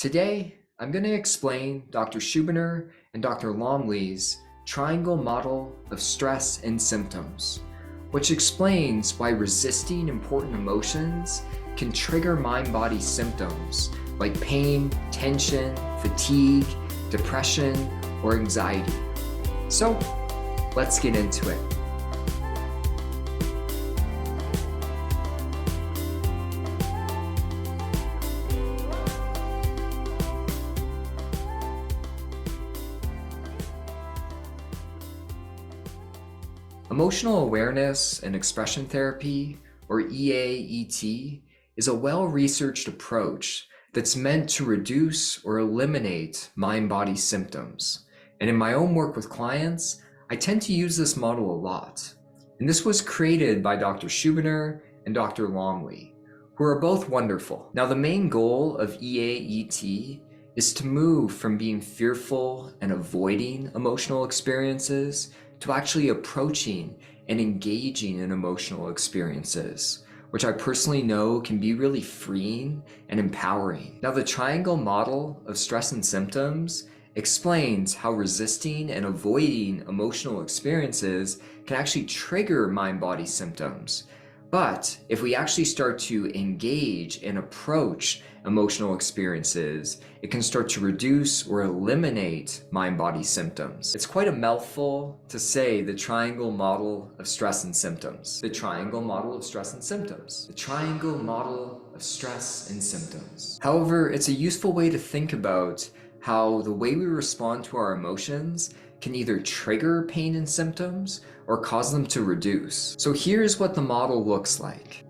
Today, I'm going to explain Dr. Schubiner and Dr. Lumley's triangle model of stress and symptoms, which explains why resisting important emotions can trigger mind-body symptoms like pain, tension, fatigue, depression, or anxiety. So, let's get into it. Emotional awareness and expression therapy, or EAET, is a well-researched approach that's meant to reduce or eliminate mind-body symptoms. And in my own work with clients, I tend to use this model a lot. And this was created by Dr. Schubiner and Dr. Lumley, who are both wonderful. Now, the main goal of EAET is to move from being fearful and avoiding emotional experiences to actually approaching and engaging in emotional experiences, which I personally know can be really freeing and empowering. Now, the triangle model of stress and symptoms explains how resisting and avoiding emotional experiences can actually trigger mind-body symptoms. But if we actually start to engage and approach emotional experiences, it can start to reduce or eliminate mind-body symptoms. It's quite a mouthful to say the triangle model of stress and symptoms. The triangle model of stress and symptoms. The triangle model of stress and symptoms. However, it's a useful way to think about how the way we respond to our emotions can either trigger pain and symptoms or cause them to reduce. So here's what the model looks like.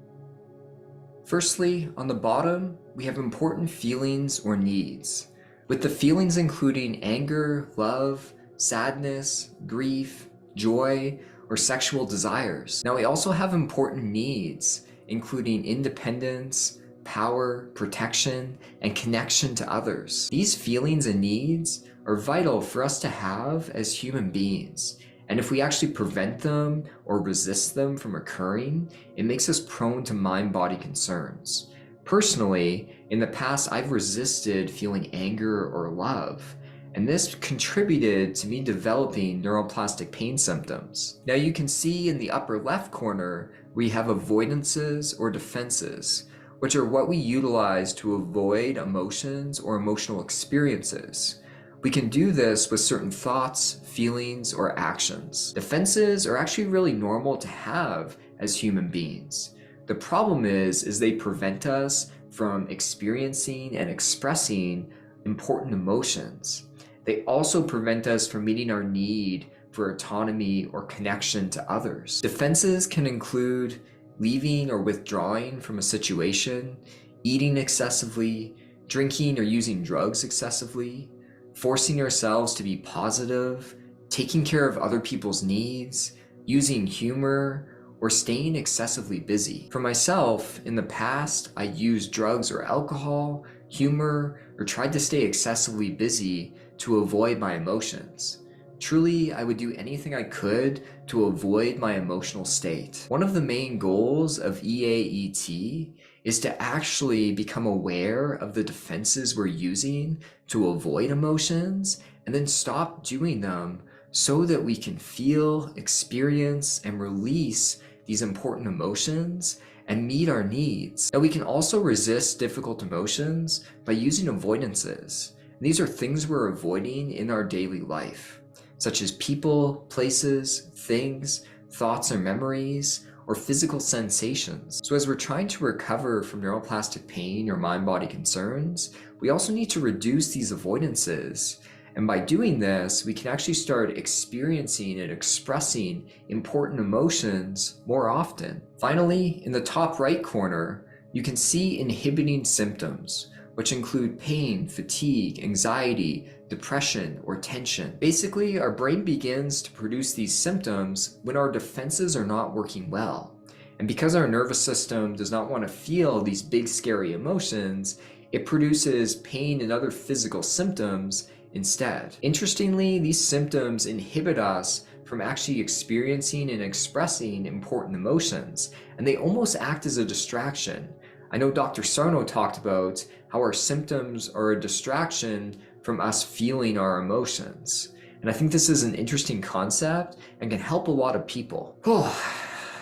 Firstly, on the bottom, we have important feelings or needs, with the feelings including anger, love, sadness, grief, joy, or sexual desires. Now, we also have important needs, including independence, power, protection, and connection to others. These feelings and needs are vital for us to have as human beings. And if we actually prevent them or resist them from occurring, it makes us prone to mind-body concerns. Personally, in the past, I've resisted feeling anger or love, and this contributed to me developing neuroplastic pain symptoms. Now you can see in the upper left corner, we have avoidances or defenses, which are what we utilize to avoid emotions or emotional experiences. We can do this with certain thoughts, feelings, or actions. Defenses are actually really normal to have as human beings. The problem is they prevent us from experiencing and expressing important emotions. They also prevent us from meeting our need for autonomy or connection to others. Defenses can include leaving or withdrawing from a situation, eating excessively, drinking or using drugs excessively, forcing ourselves to be positive, taking care of other people's needs, using humor, or staying excessively busy. For myself, in the past, I used drugs or alcohol, humor, or tried to stay excessively busy to avoid my emotions. Truly, I would do anything I could to avoid my emotional state. One of the main goals of EAET is to actually become aware of the defenses we're using to avoid emotions and then stop doing them so that we can feel, experience, and release these important emotions and meet our needs. Now, we can also resist difficult emotions by using avoidances. These are things we're avoiding in our daily life, such as people, places, things, thoughts or memories, or physical sensations. So as we're trying to recover from neuroplastic pain or mind-body concerns, we also need to reduce these avoidances. And by doing this, we can actually start experiencing and expressing important emotions more often. Finally, in the top right corner, you can see inhibiting symptoms, which include pain, fatigue, anxiety, depression, or tension. Basically, our brain begins to produce these symptoms when our defenses are not working well. And because our nervous system does not want to feel these big, scary emotions, it produces pain and other physical symptoms instead. Interestingly, these symptoms inhibit us from actually experiencing and expressing important emotions, and they almost act as a distraction. I know Dr. Sarno talked about how our symptoms are a distraction from us feeling our emotions. And I think this is an interesting concept and can help a lot of people. Oh,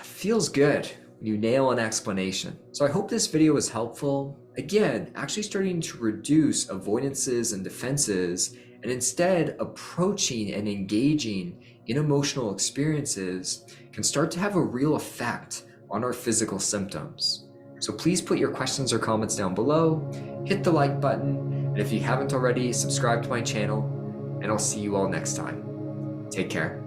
feels good when you nail an explanation. So I hope this video was helpful. Again, actually starting to reduce avoidances and defenses, and instead approaching and engaging in emotional experiences can start to have a real effect on our physical symptoms. So please put your questions or comments down below, hit the like button, and if you haven't already, subscribe to my channel, and I'll see you all next time. Take care.